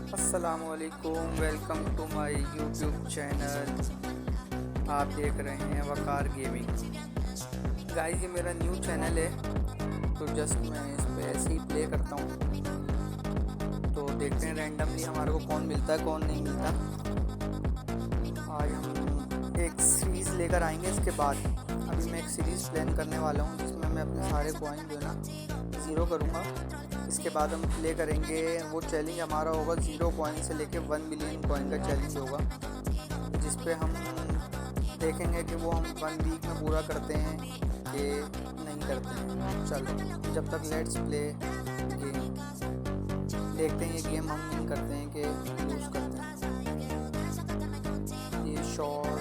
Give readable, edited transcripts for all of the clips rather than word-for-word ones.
अस्सलामुअलैकुम, welcome to my YouTube channel. आप देख रहे हैं वकार गेमिंग। गाइस, ये मेरा न्यू चैनल है, तो जस्ट मैं इस पे ऐसे ही प्ले करता हूँ। तो देखते हैं रैंडमली हमारे को कौन मिलता है कौन नहीं मिलता। आज हम एक सीरीज़ लेकर आएंगे। इसके बाद अभी मैं एक सीरीज़ प्लान करने वाला हूँ जिसमें मैं अपने सारे कॉइन जो है ना ज़ीरो करूँगा। इसके बाद हम प्ले करेंगे। वो चैलेंज हमारा होगा 0 कॉइन से लेके 1 मिलियन कॉइन का चैलेंज होगा, जिस पे हम देखेंगे कि वो हम 1 वीक में पूरा करते हैं कि नहीं करते हैं। चलो, जब तक लेट्स प्ले गेम देखते हैं ये गेम हम विन करते हैं कि लूज़ करते हैं। ये शॉट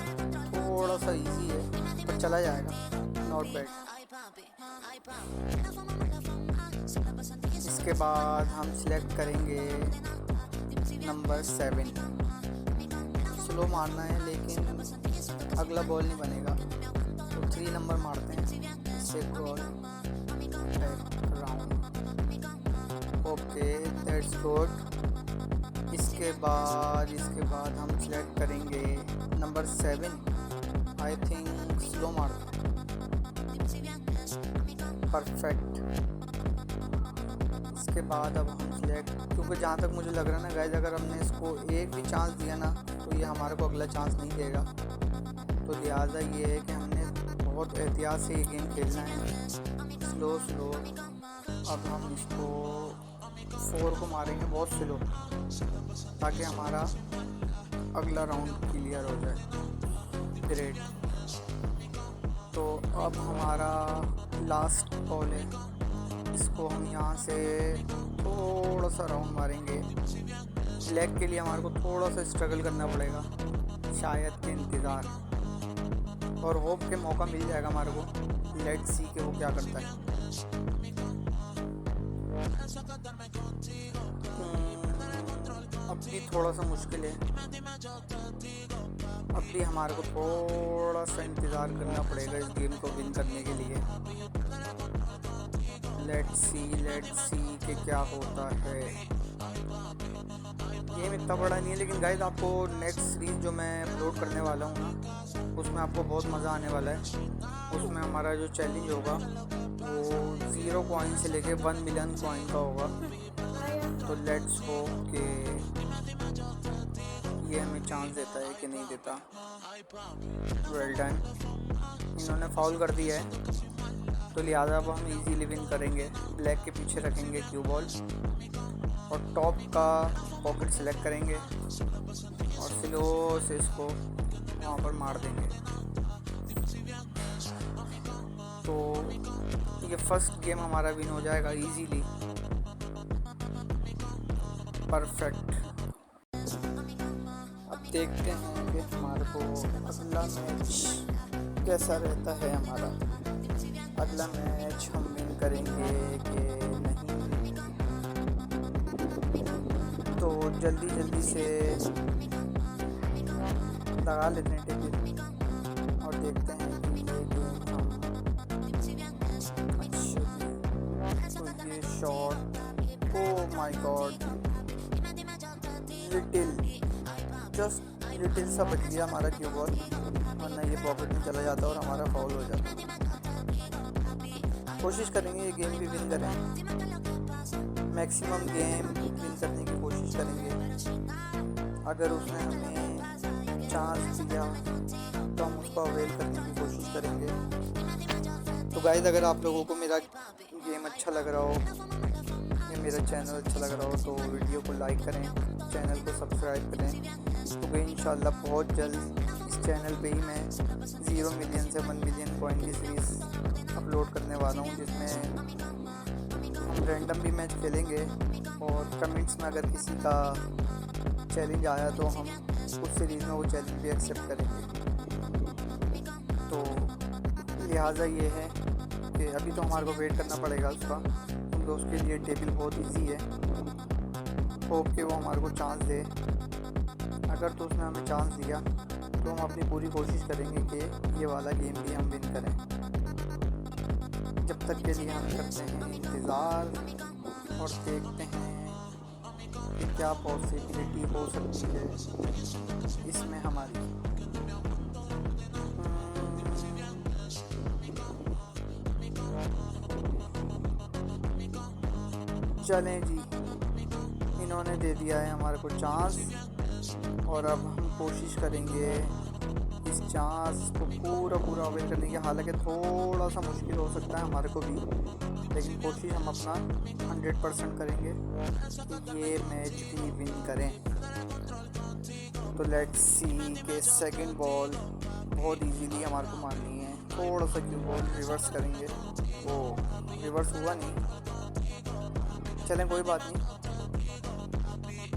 थोड़ा सा इजी है पर चला जाएगा, नॉट बैड। इसके बाद हम सिलेक्ट करेंगे नंबर 7। स्लो मारना है लेकिन अगला बॉल नहीं बनेगा, तो 3 नंबर मारते हैं। इससे ball round. Okay, that's good. इसके बाद हम सिलेक्ट करेंगे नंबर 7। आई थिंक स्लो मारते हैं। परफेक्ट। इसके बाद अब हम सिलेक्ट, क्योंकि जहाँ तक मुझे लग रहा है ना गाइस, अगर हमने इसको एक भी चांस दिया ना तो ये हमारे को अगला चांस नहीं देगा। तो लिहाजा ये है कि हमने बहुत एहतियात से ये गेम खेलना है, स्लो। अब हम इसको 4 को मारेंगे बहुत स्लो, ताकि हमारा अगला राउंड क्लियर हो जाए। ग्रेट। तो अब हमारा लास्ट बॉल है। इसको हम यहाँ से थोड़ा सा राउंड मारेंगे। लेग के लिए हमारे को थोड़ा सा स्ट्रगल करना पड़ेगा, शायद के इंतज़ार और होप के मौका मिल जाएगा हमारे को। लेट्स सी के वो क्या करता है। अब भी थोड़ा सा मुश्किल है। अब भी हमारे को थोड़ा सा इंतज़ार करना पड़ेगा इस गेम को विन करने के लिए। लेट्स सी कि क्या होता है। गेम इतना बड़ा नहीं है, लेकिन गाइस आपको नेक्स्ट सीरीज़ जो मैं अपलोड करने वाला हूँ ना, उसमें आपको बहुत मज़ा आने वाला है। उसमें हमारा जो चैलेंज होगा वो 0 कॉइन से लेके 1 मिलियन कॉइन का होगा। तो लेट्स होप कि ये हमें चांस देता है कि नहीं देता। Well done. इन्होंने फाउल कर दिया है, तो लिहाजा अब हम इजीली विन करेंगे। ब्लैक के पीछे रखेंगे क्यू बॉल और टॉप का पॉकेट सेलेक्ट करेंगे और स्लो से इसको वहाँ पर मार देंगे। तो ये फर्स्ट गेम हमारा विन हो जाएगा इजीली। परफेक्ट। अब देखते हैं कि हमारे को अगला मैच कैसा रहता है। हमारा अगला मैच हम विन करेंगे कि नहीं। तो जल्दी से लगा लेते हैं टिकट और देखते हैं कि ये गेम हम अच्छे। तो ये shot, oh my God, little सा बच गया हमारा क्यू बॉल, वरना ये पॉकेट में चला जाता और हमारा फाउल हो जाता। कोशिश करेंगे ये गेम भी विन करें, मैक्सिमम गेम विन करने की कोशिश करेंगे। अगर उसने हमें चांस दिया तो हम उसको अवेल करने की कोशिश करेंगे। तो गाइस, अगर आप लोगों को मेरा गेम अच्छा लग रहा हो या मेरा चैनल अच्छा लग रहा हो तो वीडियो को लाइक करें, चैनल को सब्सक्राइब करें, क्योंकि इंशाल्लाह बहुत जल्द इस चैनल पे ही मैं 0 मिलियन से 1 मिलियन कॉइन की सीरीज़ अपलोड करने वाला हूँ, जिसमें हम रैंडम भी मैच खेलेंगे और कमेंट्स में अगर किसी का चैलेंज आया तो हम उस सीरीज़ में वो चैलेंज भी एक्सेप्ट करेंगे। तो लिहाजा ये है कि अभी तो हमारे को वेट करना पड़ेगा उसका, क्योंकि उसके लिए टेबल बहुत इजी है। होप कि वो हमारे को चांस दे। अगर तो उसने हमें चांस दिया तो हम अपनी पूरी कोशिश करेंगे कि ये वाला गेम भी हम विन करें। जब तक के लिए हम करते हैं इंतज़ार और देखते हैं कि क्या पॉसिबिलिटी हो सकती है इसमें हमारी। चलें जी, इन्होंने दे दिया है हमारे को चांस, और अब हम कोशिश करेंगे इस चांस को पूरा अवेल करने की। हालांकि थोड़ा सा मुश्किल हो सकता है हमारे को भी, लेकिन कोशिश हम अपना 100% करेंगे कि ये मैच भी विन करें। तो लेट्स सी के सेकंड बॉल बहुत इजीली हमारे को मारनी है। थोड़ा सा क्यों बॉल रिवर्स करेंगे, वो रिवर्स हुआ नहीं, चलें कोई बात नहीं।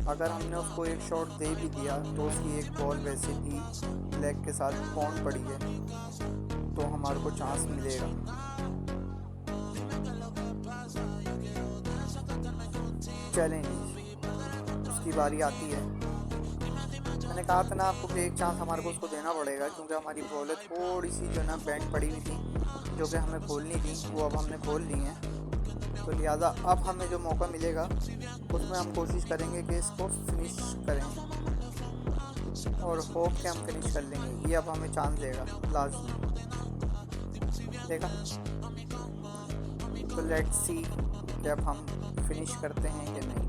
अगर हमने उसको एक शॉट दे भी दिया तो उसकी एक बॉल वैसे ही लेग के साथ बाउंड पड़ी है, तो हमारे को चांस मिलेगा। चलें, उसकी बारी आती है। मैंने कहा था ना आपको कि एक चांस हमारे को उसको देना पड़ेगा, क्योंकि हमारी बॉलें थोड़ी सी जो ना बैंड पड़ी हुई थी, जो कि हमें खोलनी थी, वो अब हमने खोल ली हैं। तो लिहाजा अब हमें जो मौका मिलेगा उसमें हम कोशिश करेंगे कि इसको फिनिश करें, और होप के हम फिनिश कर लेंगे। ये अब हमें चांस देगा लाजमी, देखा। तो लेट्स सी कि अब हम फिनिश करते हैं कि नहीं।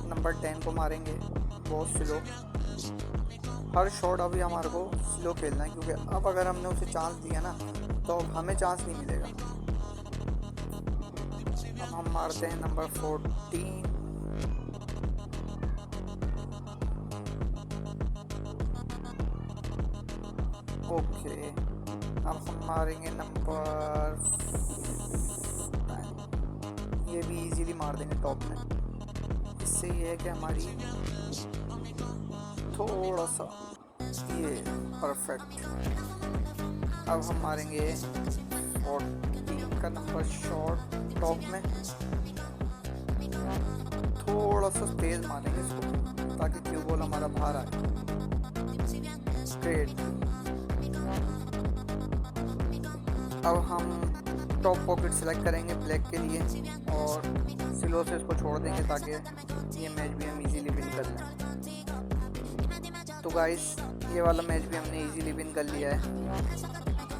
नंबर 10 को मारेंगे बहुत स्लो। हर शॉट अभी हमारे को स्लो खेलना है, क्योंकि अब अगर हमने उसे चांस दिया ना तो हमें चांस नहीं मिलेगा। अब हम मारते हैं नंबर 14। ओके, अब हम मारेंगे नंबर 9। ये भी इजीली मार देंगे टॉप में। इससे ये है कि हमारी थोड़ा सा ये परफेक्ट। अब हम मारेंगे 14 का नंबर शॉट टॉप में। थोड़ा सा तेज मारेंगे इसको ताकि क्यू बॉल हमारा बाहर आए। ग्रेट। अब हम टॉप पॉकेट सेलेक्ट करेंगे ब्लैक के लिए, और स्लो से इसको छोड़ देंगे ताकि ये मैच भी हम इजीली विन कर लें। तो गाइस, ये वाला मैच भी हमने इजीली विन कर लिया है।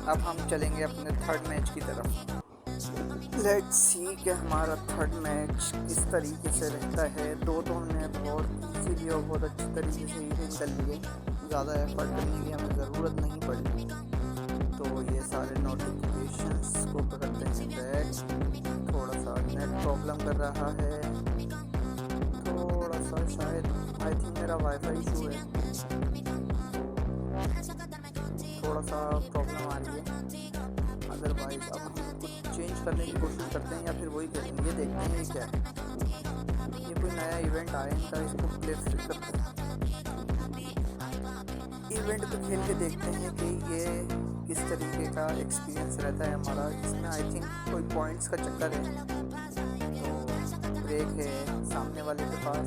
अब हम चलेंगे अपने थर्ड मैच की तरफ। लेट्स सी कि हमारा थर्ड मैच किस तरीके से रहता है। दो तो हमने बहुत इजीली और बहुत अच्छी तरीके से ही विन कर लिए, ज़्यादा एफर्ट करने की हमें ज़रूरत नहीं पड़ी। तो ये सारे नोटिफिकेशंस को करते हैं बैक। थोड़ा सा नेट प्रॉब्लम कर रहा है, थोड़ा सा शायद आई थिंक मेरा वाईफाई इशू है, थोड़ा सा प्रॉब्लम आ रही है। अदरवाइज अब हम कुछ चेंज करने की कोशिश करते हैं या फिर वही करेंगे। ये देखते हैं ये क्या है। ये कोई नया इवेंट आया इनका, इसको प्ले करते हैं। इवेंट पे खेल के देखते हैं कि ये किस तरीके का एक्सपीरियंस रहता है हमारा। इसमें आई थिंक कोई पॉइंट्स का चक्कर है, तो ब्रेक है सामने वाले के पास।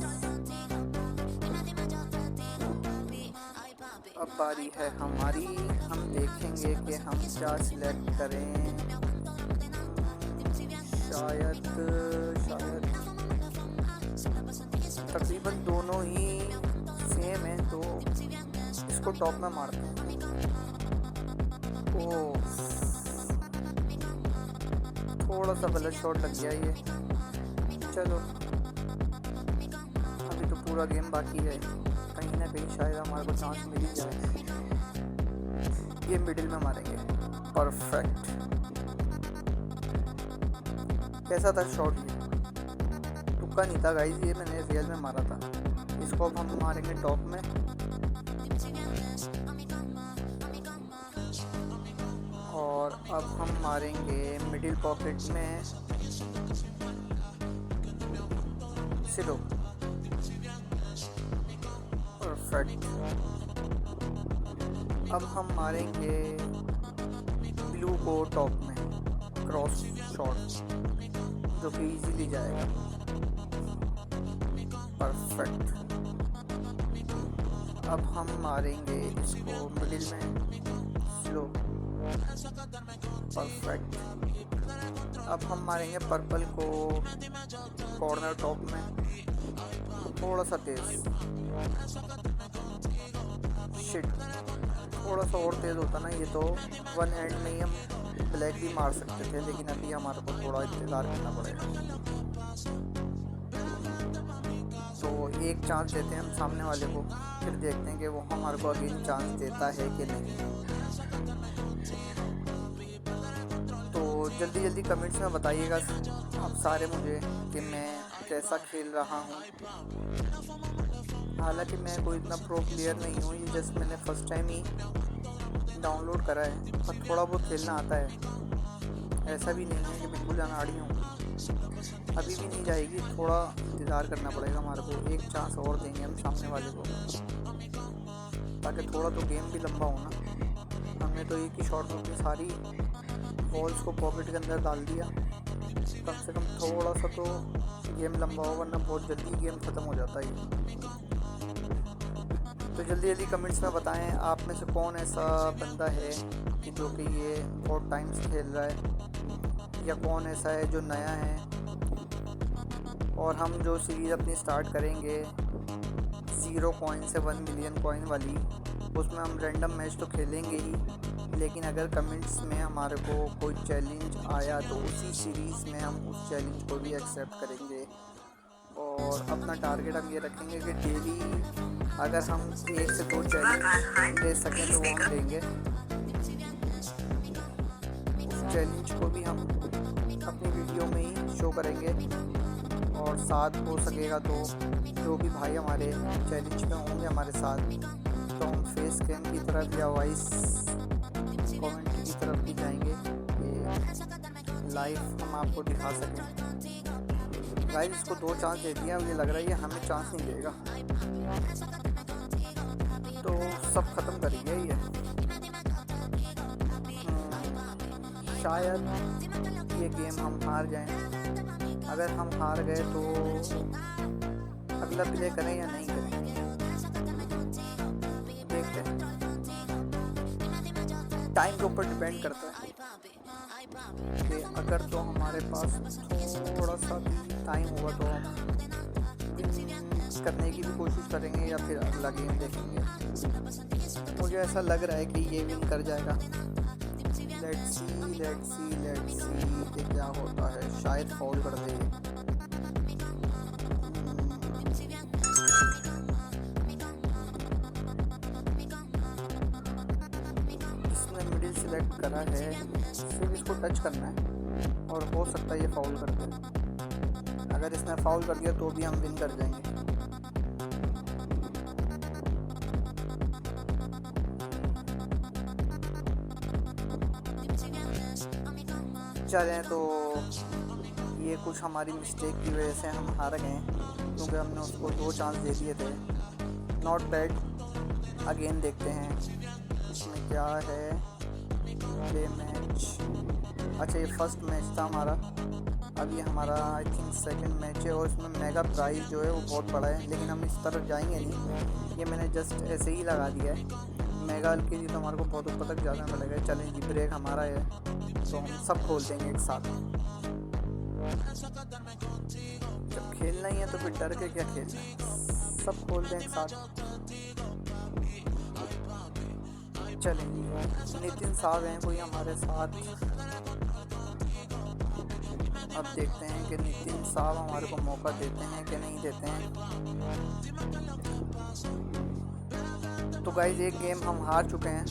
अब बारी है हमारी, हम देखेंगे कि हम क्या सिलेक्ट करें। शायद तकरीबन दोनों ही सेम है, तो इसको टॉप में मारते हैं। ओह, थोड़ा सा गलत शॉट लग गया ये। चलो, अभी तो पूरा गेम बाकी है, कहीं ना कहीं शायद हमारे को चांस मिल ही जाए। ये मिडिल में मारेंगे। परफेक्ट। कैसा था शॉट? ये तुक्का नहीं था गाइस, ये मैंने रियल में मारा था। इसको अब हम मारेंगे टॉप में। और अब हम मारेंगे मिडिल पॉकेट में। सिलो। परफेक्ट। अब हम मारेंगे ब्लू को टॉप में, क्रॉस शॉट जो कि इजीली जाएगा। परफेक्ट। अब हम मारेंगे इसको मिडिल में, स्लो। परफेक्ट। अब हम मारेंगे पर्पल को कॉर्नर टॉप में, थोड़ा सा तेज। शिट, थोड़ा सा और तेज़ होता ना ये तो वन हैंड में ही हम ब्लैक भी मार सकते थे, लेकिन अभी हमारे को थोड़ा इंतज़ार करना पड़ेगा। तो एक चांस देते हैं हम सामने वाले को, फिर देखते हैं कि वो हमारे को अगेन चांस देता है कि नहीं। तो जल्दी जल्दी कमेंट्स में बताइएगा आप सारे मुझे कि मैं कैसा खेल रहा हूँ। हालांकि मैं कोई इतना प्रो प्लेयर नहीं हूँ, ये जस्ट मैंने फर्स्ट टाइम ही डाउनलोड करा है, पर थोड़ा बहुत खेलना आता है। ऐसा भी नहीं है कि बिल्कुल अनाड़ी हूँ, अभी भी नहीं जाएगी, थोड़ा इंतज़ार करना पड़ेगा हमारे को। एक चांस और देंगे हम सामने वाले को, ताकि थोड़ा तो गेम भी लंबा हो ना। हमने तो एक ही शॉट में अपनी सारी बॉल्स को पॉकेट के अंदर डाल दिया। कम से कम थोड़ा सा तो गेम लंबा हो, वरना बहुत जल्दी गेम ख़त्म हो जाता है। तो जल्दी जल्दी कमेंट्स में बताएं आप में से कौन ऐसा बंदा है कि जो कि ये बहुत टाइम से खेल रहा है, या कौन ऐसा है जो नया है। और हम जो सीरीज़ अपनी स्टार्ट करेंगे 0 कॉइन से 1 मिलियन कॉइन वाली, उसमें हम रैंडम मैच तो खेलेंगे ही, लेकिन अगर कमेंट्स में हमारे को कोई चैलेंज आया तो उसी सीरीज़ में हम उस चैलेंज को भी एक्सेप्ट करेंगे। और अपना टारगेट हम ये रखेंगे कि डेली अगर हम 1 से 2 चैलेंज ले सकें तो वो हम लेंगे। उस चैलेंज को भी हम अपनी वीडियो में ही शो करेंगे, और साथ हो सकेगा तो जो भी भाई हमारे चैलेंज में होंगे हमारे साथ, तो हम फेस कैम की तरफ या वॉइस कमेंट की तरफ भी जाएंगे कि लाइव हम आपको दिखा सकें। गाइस इसको 2 चांस दे दिया, मुझे लग रहा है ये हमें चांस नहीं देगा, तो सब ख़त्म करेंगे ये। शायद ये गेम हम हार जाएं। अगर हम हार गए तो अगला प्ले करें या नहीं करें, देखते हैं। टाइम के ऊपर डिपेंड करता है कि अगर तो हमारे पास थोड़ा सा भी टाइम होगा तो हम करने की भी कोशिश करेंगे, या फिर अगला गेम देखेंगे। मुझे ऐसा लग रहा है कि ये विन कर जाएगा। लेट्स सी कि क्या होता है। शायद फाउल कर दे। इसने मिडिल सिलेक्ट करा है, सिर्फ इसको टच करना है और हो सकता है ये फाउल कर दे। अगर इसने फाउल कर दिया तो भी हम विन कर जाएंगे। चलें, तो ये कुछ हमारी मिस्टेक की वजह से हम हार गए, क्योंकि हमने उसको 2 चांस दे दिए थे। Not bad. अगेन देखते हैं इसमें क्या है। प्ले मैच, अच्छा ये फर्स्ट मैच था हमारा, अब ये हमारा आई थिंक सेकंड मैच है, और इसमें मेगा प्राइज़ जो है वो बहुत बड़ा है, लेकिन हम इस तरफ जाएंगे नहीं। ये मैंने जस्ट ऐसे ही लगा दिया है। मेगा के लिए तो हमारे को बहुत ऊपर तक जाना पड़ेगा। चलें जी, ब्रेक हमारा है तो हम सब खोल देंगे एक साथ। जब खेलना ही है तो फिर डर के क्या खेलना है, सब खोल दें एक साथ। चलेंगे, नितिन साहब हैं कोई हमारे साथ। अब देखते हैं कि नितिन साहब हमारे को मौका देते हैं कि नहीं देते हैं। तो गाइस एक गेम हम हार चुके हैं,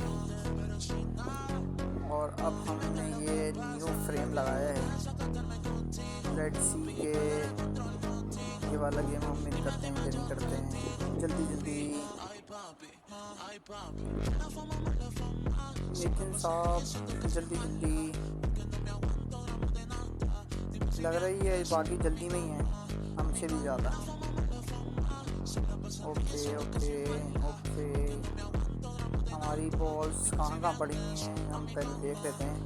और अब हमने ये न्यू फ्रेम लगाया है। लेट्स सी के ये वाला गेम हम विन करते हैं कि नहीं करते हैं। जल्दी जल्दी नितिन साहब, जल्दी जल्दी। लग रही है बाकी जल्दी में ही है हमसे भी ज़्यादा। ओके ओके ओके, हमारी बॉल्स कहाँ पड़ी हैं, हम पहले देख लेते हैं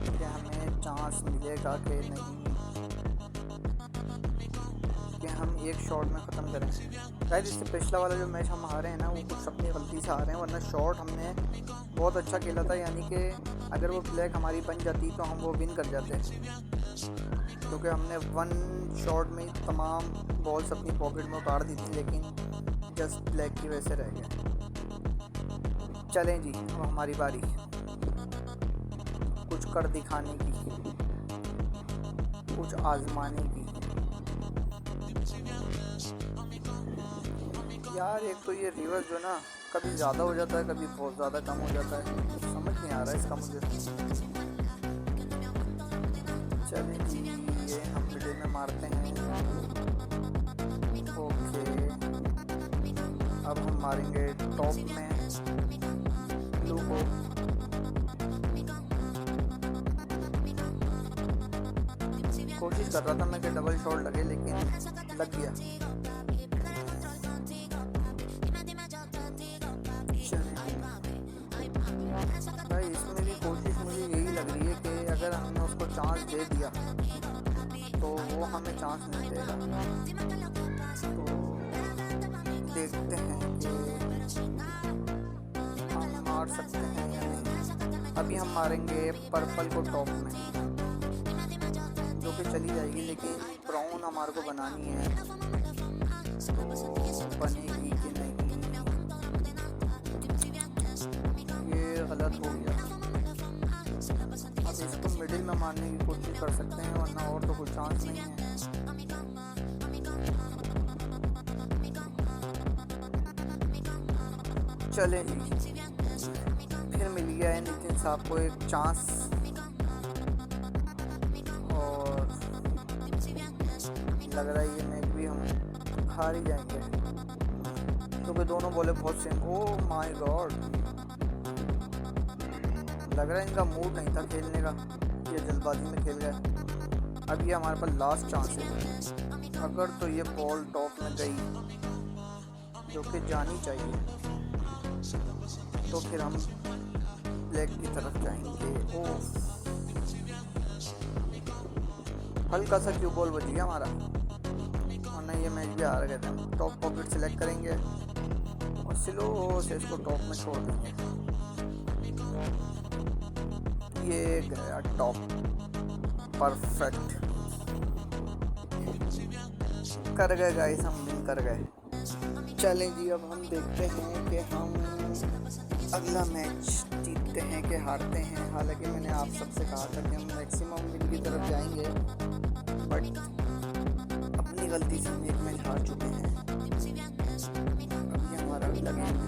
कि हमें चांस मिलेगा कि नहीं, कि हम एक शॉट में ख़त्म करें। गाइस इससे पिछला वाला जो मैच हम हारे हैं ना, वो कुछ अपनी गलती से हारे हैं, वरना शॉट हमने बहुत अच्छा खेला था। यानी कि अगर वो फ्लैग हमारी बन जाती तो हम वो विन कर जाते, क्योंकि हमने वन शॉट में ही तमाम बॉल्स अपनी पॉकेट में उतार दी थी, लेकिन जस्ट फ्लैग की वजह से रह गए। चलें जी, अब हमारी बारी कुछ कर दिखाने की, कुछ आजमाने की। यार एक तो ये रिवर्स जो ना कभी ज़्यादा हो जाता है, कभी बहुत ज़्यादा कम हो जाता है, समझ नहीं आ रहा है इसका मुझे। चलिए जी, ये हम मिडिल में मारते हैं। ओके, अब हम मारेंगे टॉप में ब्लू को। कोशिश कर रहा था मैं कि डबल शॉट लगे, लेकिन लग गया। भाई इसमें भी कोशिश मुझे यही लग रही है कि अगर हमने उसको चांस दे दिया तो वो हमें चांस नहीं देगा। तो देखते हैं कि हम मार सकते हैं या नहीं। अभी हम मारेंगे पर्पल को टॉप में, जो कि चली जाएगी, लेकिन ब्राउन हमारे को बनानी है, तो बनेगी कि नहीं, ये गलत हो गया। अब इसको मिडिल में मारने की कोशिश कर सकते हैं, वरना और तो कोई चांस नहीं है। चले जी, फिर मिल गया है नितिन साहब को एक चांस, और लग रहा है ये मैच भी हम हार ही जाएंगे, क्योंकि दोनों बॉलें बहुत सेम। ओह माय गॉड, लग रहा है इनका मूड नहीं था खेलने का, ये जल्दबाजी में खेल गए। अब ये हमारे पास लास्ट चांस है। अगर तो ये बॉल टॉप में गई, जो कि जानी चाहिए, तो फिर हम ब्लैक की तरफ जाएंगे। ओह, हल्का सा क्यू बॉल बच गया हमारा, वरना ये मैच भी हार गए थे। टॉप पॉकेट सेलेक्ट करेंगे और स्लो से इसको टॉप में छोड़ देंगे। ये गया टॉप, परफेक्ट, कर गए गाइस, हम विन कर गए। चलें जी, अब हम देखते हैं कि हम अगला मैच जीतते हैं कि हारते हैं। हालांकि मैंने आप सबसे कहा था कि हम मैक्सिमम विन की तरफ जाएंगे, बट अपनी गलती से हम एक मैच हार चुके हैं। अभी हमारा अगला गेम है।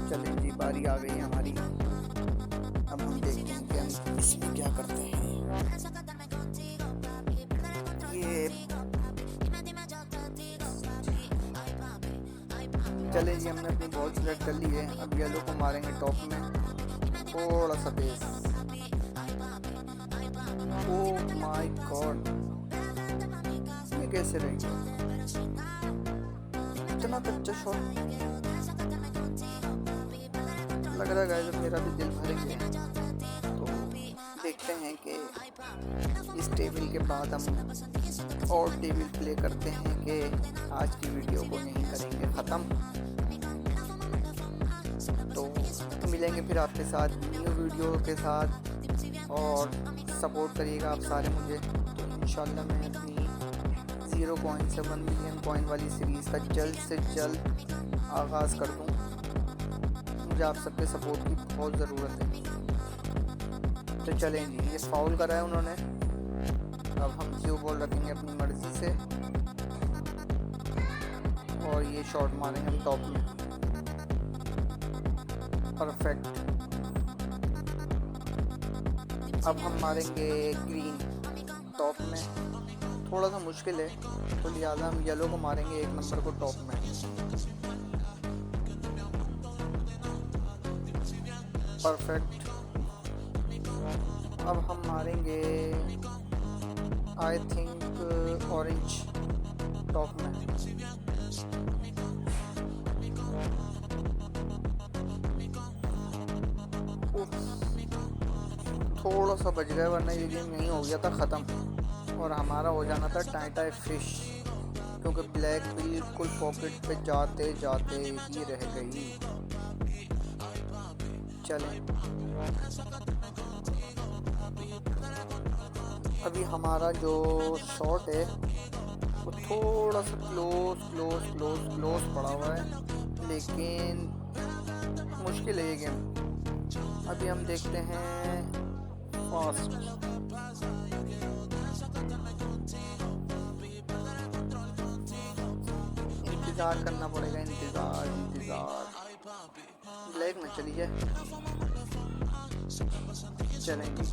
चलें जी, बारी आ गई हमारी। अब हम देखते हैं कि हम इसमें क्या करते हैं। ये चले जी, हमने अपनी बॉल सेलेक्ट कर ली है। अब येलो को मारेंगे टॉप में, थोड़ा सा तेज। ओह माय गॉड, ये कैसे रह गया इतना कच्चा शॉट। लग रहा है गाइस मेरा भी दिल भर गया। तो देखते हैं कि इस टेबल के बाद हम और टेबल प्ले करते हैं कि आज की वीडियो को नहीं करेंगे ख़त्म। तो मिलेंगे फिर आपके साथ न्यू वीडियो के साथ, और सपोर्ट करिएगा आप सारे मुझे। तो इंशाल्लाह मैं अपनी 0 कॉइन से 1 मिलियन कॉइन वाली सीरीज़ का जल्द से जल्द आगाज़ कर दूँ। मुझे आप सबके सपोर्ट की बहुत ज़रूरत है। तो चलें जी, ये फाउल करा है उन्होंने। अब हम क्यू बॉल रखेंगे अपनी मर्ज़ी से, और ये शॉट मारेंगे हम टॉप में, परफेक्ट। अब हम मारेंगे ग्रीन टॉप में, थोड़ा सा मुश्किल है, तो लिहाजा हम येलो को मारेंगे 1 नंबर को टॉप में, परफेक्ट। अब हम मारेंगे आई थिंक ऑरेंज टॉप में। थोड़ा सा बच गया, वरना ये गेम नहीं हो गया था ख़त्म, और हमारा हो जाना था टाटा फिश। क्योंकि ब्लैक बिल्कुल पॉकेट पे जाते जाते ही रह गई। चलें, अभी हमारा जो शॉट है वो थोड़ा सा क्लोज पड़ा हुआ है, लेकिन मुश्किल है ये गेम। अभी हम देखते हैं फास्ट। इंतज़ार करना पड़ेगा, इंतज़ार। ब्लैक में चली जाए। चलेंगे,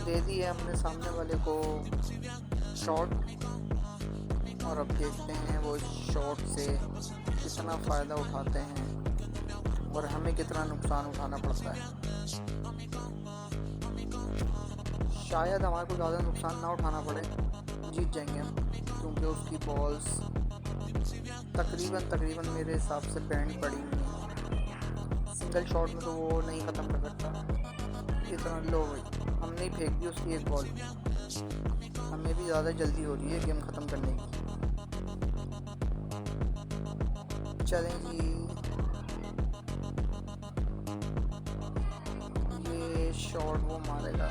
दे दी है हमने सामने वाले को शॉट, और अब देखते हैं वो शॉट से कितना फ़ायदा उठाते हैं और हमें कितना नुकसान उठाना पड़ता है। शायद हमारे को ज़्यादा नुकसान ना उठाना पड़े, जीत जाएंगे हम, क्योंकि उसकी बॉल्स तकरीबन मेरे हिसाब से बैंड पड़ी हुई हैं। सिंगल शॉट में तो वो नहीं ख़त्म कर सकता। इतना लो भाई, हमने ही फेंक दी उसकी एक बॉल। हमें भी ज़्यादा जल्दी हो रही है गेम ख़त्म करने की। चलें जी, ये शॉट वो मारेगा।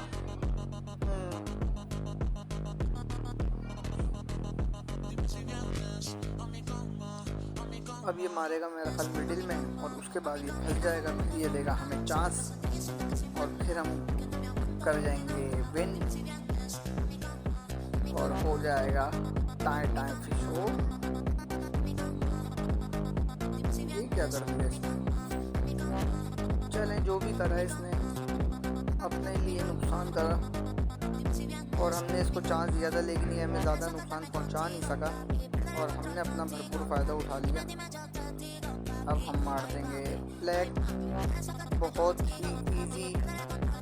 अब ये मारेगा मेरा ख्याल मिडिल में, और उसके बाद ये फंस जाएगा, फिर ये देगा हमें चांस, और फिर हम कर जाएंगे विन, और हो जाएगा टाइम फिश हो। ये क्या कर दिया इसने? चलें, जो भी करा है इसने अपने लिए नुकसान करा, और हमने इसको चांस दिया था, लेकिन ये हमें ज़्यादा नुकसान पहुंचा नहीं सका, और हमने अपना भरपूर फ़ायदा उठा लिया। अब हम मार देंगे ब्लैक, बहुत ही इजी,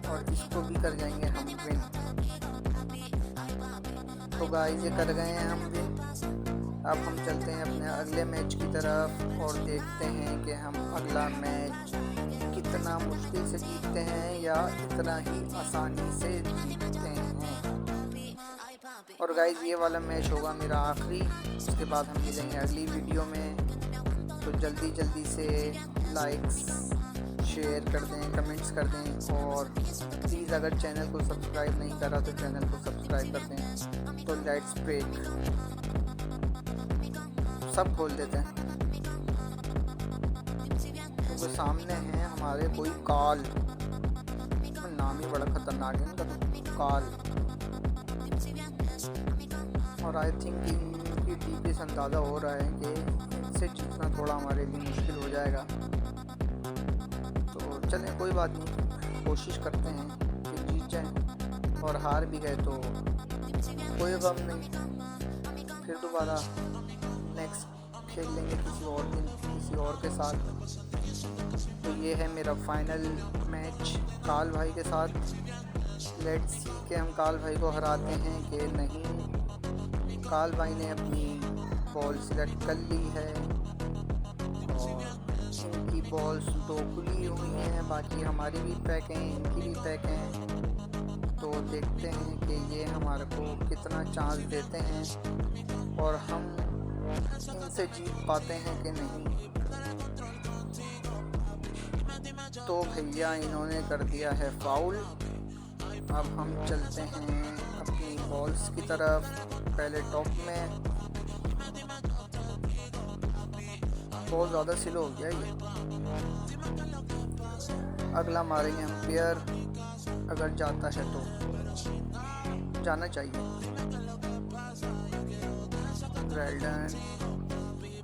और इसको भी कर जाएंगे हम विन। तो गाइस, ये कर गए हैं हम विन। अब हम चलते हैं अपने अगले मैच की तरफ, और देखते हैं कि हम अगला मैच कितना मुश्किल से जीतते हैं या इतना ही आसानी से जीतते हैं। और गाइस, ये वाला मैच होगा मेरा आखिरी, उसके बाद हम मिलेंगे अगली वीडियो में। तो जल्दी से लाइक्स, शेयर कर दें, कमेंट्स कर दें, और प्लीज़ अगर चैनल को सब्सक्राइब नहीं करा तो चैनल को सब्सक्राइब कर दें। तो लेट्स ब्रेक, सब खोल देते हैं, क्योंकि तो सामने है हमारे कोई काल, नाम ही बड़ा खतरनाक है इनका, तो काल। और आई थिंक इनकी टीपी से अंदाज़ा हो रहा है कि इनसे जीतना थोड़ा हमारे लिए मुश्किल हो जाएगा। तो चलें, कोई बात नहीं, कोशिश करते हैं कि जीत जाएं, और हार भी गए तो कोई गम नहीं, फिर दोबारा नेक्स्ट खेल लेंगे किसी और दिन, किसी और के साथ। तो ये है मेरा फाइनल मैच काल भाई के साथ। लेट्स सी कि हम काल भाई को हराते हैं कि नहीं। काल भाई ने अपनी बॉल सिलेक्ट कर ली है, और इनकी बॉल्स 2 खुली हुई हैं, बाकी हमारी भी पैक हैं, इनकी भी पैक हैं। तो देखते हैं कि ये हमारे को कितना चांस देते हैं, और हम इनसे जीत पाते हैं कि नहीं। तो भैया, इन्होंने कर दिया है फाउल। अब हम चलते हैं अपनी बॉल्स की तरफ। पहले टॉप में बहुत ज़्यादा स्लो हो गया ये। अगला मारेंगे हम पेयर, अगर जाता है तो जाना चाहिए। Well done.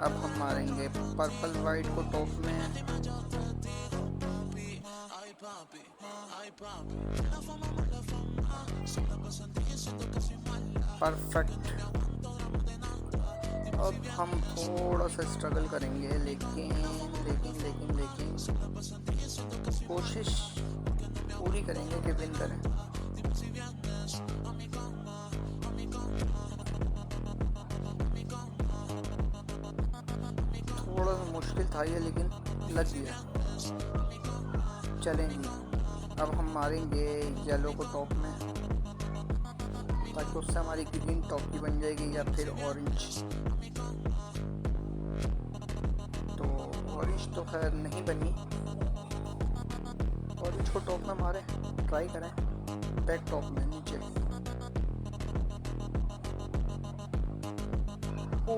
अब हम मारेंगे पर्पल वाइट को टॉप में। परफेक्ट। अब हम थोड़ा सा स्ट्रगल करेंगे, लेकिन कोशिश पूरी करेंगे कि विन करें। थोड़ा सा मुश्किल था ये, लेकिन लग गया। चलेंगे, अब हम मारेंगे येलो को टॉप में। ताकि उससे हमारी ग्रीन टॉफी बन जाएगी या फिर ऑरेंज। तो ऑरेंज तो खैर नहीं बनी, ऑरेंज को टॉप में मारें, ट्राई करें बैक टॉप में नीचे। ओ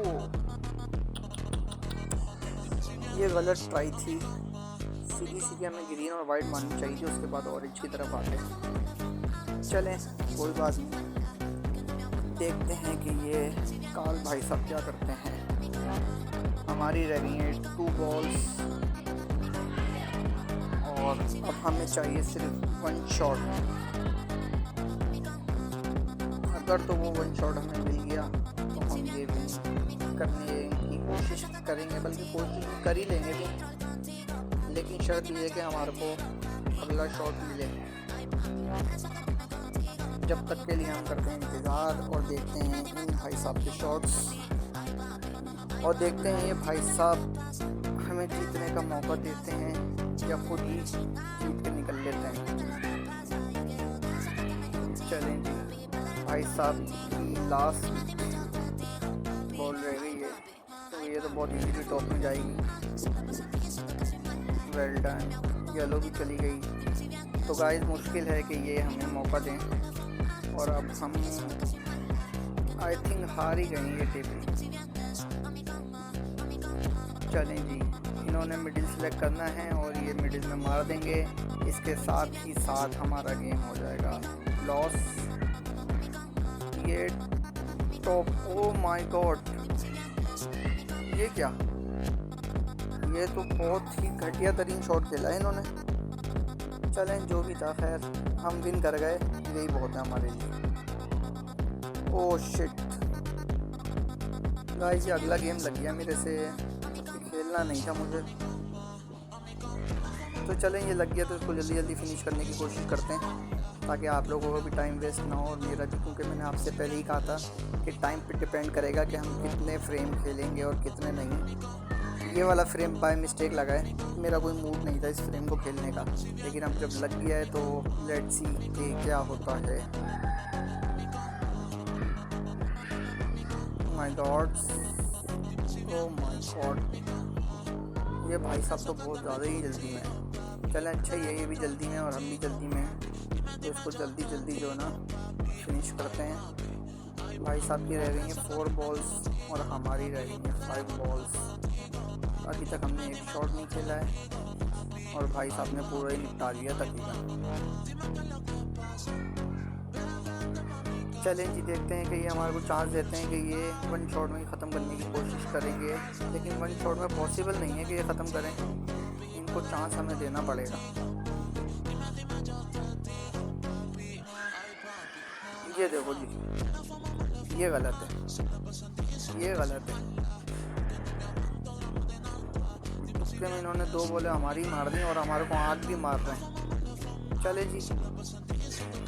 ये गलत ट्राई थी, सीधी हमें ग्रीन और वाइट माननी चाहिए थी, उसके बाद ऑरेंज की तरफ आते। चलें कोई बात नहीं, देखते हैं कि ये काल भाई साहब क्या करते हैं। हमारी रह गई हैं 2 बॉल्स और अब हमें चाहिए सिर्फ 1 शॉट। अगर तो वो 1 शॉट हमें मिल गया तो हम ये भी करने की कोशिश करेंगे, बल्कि कोशिश कर ही लेंगे भी, लेकिन शर्त ये है कि हमारे को अगला शॉट मिले। जब तक के लिए हम करते हैं इंतज़ार और देखते हैं इन भाई साहब के शॉट्स, और देखते हैं ये भाई साहब हमें जीतने का मौका देते हैं या खुद ही जीत के निकल लेते हैं। चलें जी, भाई साहब की लास्ट बॉल रह गई है, तो ये तो बहुत इजीली टॉप में जाएगी। वेल डन, येलो भी चली गई। तो गाइस मुश्किल है कि ये हमें मौका दें, और अब हम आई थिंक हार ही गए ये टेबल। चलें जी, इन्होंने मिडिल सेलेक्ट करना है और ये मिडिल में मार देंगे, इसके साथ ही साथ हमारा गेम हो जाएगा लॉस। ये टॉप, ओ माय गॉड, ये क्या, ये तो बहुत ही घटिया तरीन शॉट खेला है इन्होंने। चलें जो भी था, खैर हम विन कर गए, यही बहुत है हमारे लिए। ओह शिट गाइस, ये अगला गेम लग गया मेरे से, खेलना नहीं था मुझे। तो चलें ये लग गया तो इसको जल्दी जल्दी फिनिश करने की कोशिश करते हैं, ताकि आप लोगों को भी टाइम वेस्ट ना हो और मेरा भी, क्योंकि मैंने आपसे पहले ही कहा था कि टाइम पे डिपेंड करेगा कि हम कितने फ्रेम खेलेंगे और कितने नहीं। ये वाला फ्रेम बाय मिस्टेक लगा है, मेरा कोई मूड नहीं था इस फ्रेम को खेलने का, लेकिन अब जब लग गया है तो लेट्स सी कि क्या होता है। My God, oh my God, ये भाई साहब तो बहुत ज़्यादा ही जल्दी में है। चलें अच्छा ही है, ये भी जल्दी में और हम भी जल्दी में हैं, तो इसको जल्दी जल्दी जो है ना फिनिश करते हैं। भाई साहब की रह गई हैं 4 बॉल्स और हमारी रह गई हैं 5 बॉल्स। अभी तक हमने एक शॉट नहीं खेला है और भाई साहब ने पूरा ही निपटा दिया तकरीबन। चलें जी, देखते हैं कि ये हमारे को चांस देते हैं कि ये 1 शॉट में ही ख़त्म करने की कोशिश करेंगे, लेकिन 1 शॉट में पॉसिबल नहीं है कि ये ख़त्म करें, इनको चांस हमें देना पड़ेगा। ये देखो जी, ये गलत है, ये गलत है। उसके में इन्होंने 2 बॉलें हमारी मार दी और हमारे को आँख भी मार रहे हैं। चले जी,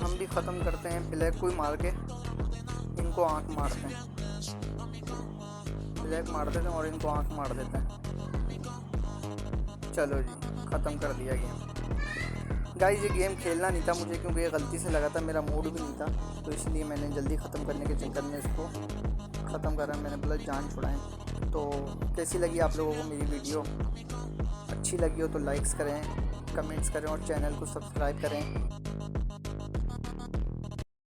हम भी ख़त्म करते हैं, ब्लैक को ही मार के इनको आँख मारते हैं। ब्लैक मार देते हैं और इनको आँख मार देते हैं। चलो जी, ख़त्म कर दिया गेम। गाइस ये गेम खेलना नहीं था मुझे, क्योंकि ये गलती से लगा था, मेरा मूड भी नहीं था, तो इसलिए मैंने जल्दी ख़त्म करने के चक्कर में इसको ख़त्म करा, मैंने बोला जान छुड़ाएं। तो कैसी लगी आप लोगों को मेरी वीडियो? अच्छी लगी हो तो लाइक्स करें, कमेंट्स करें और चैनल को सब्सक्राइब करें।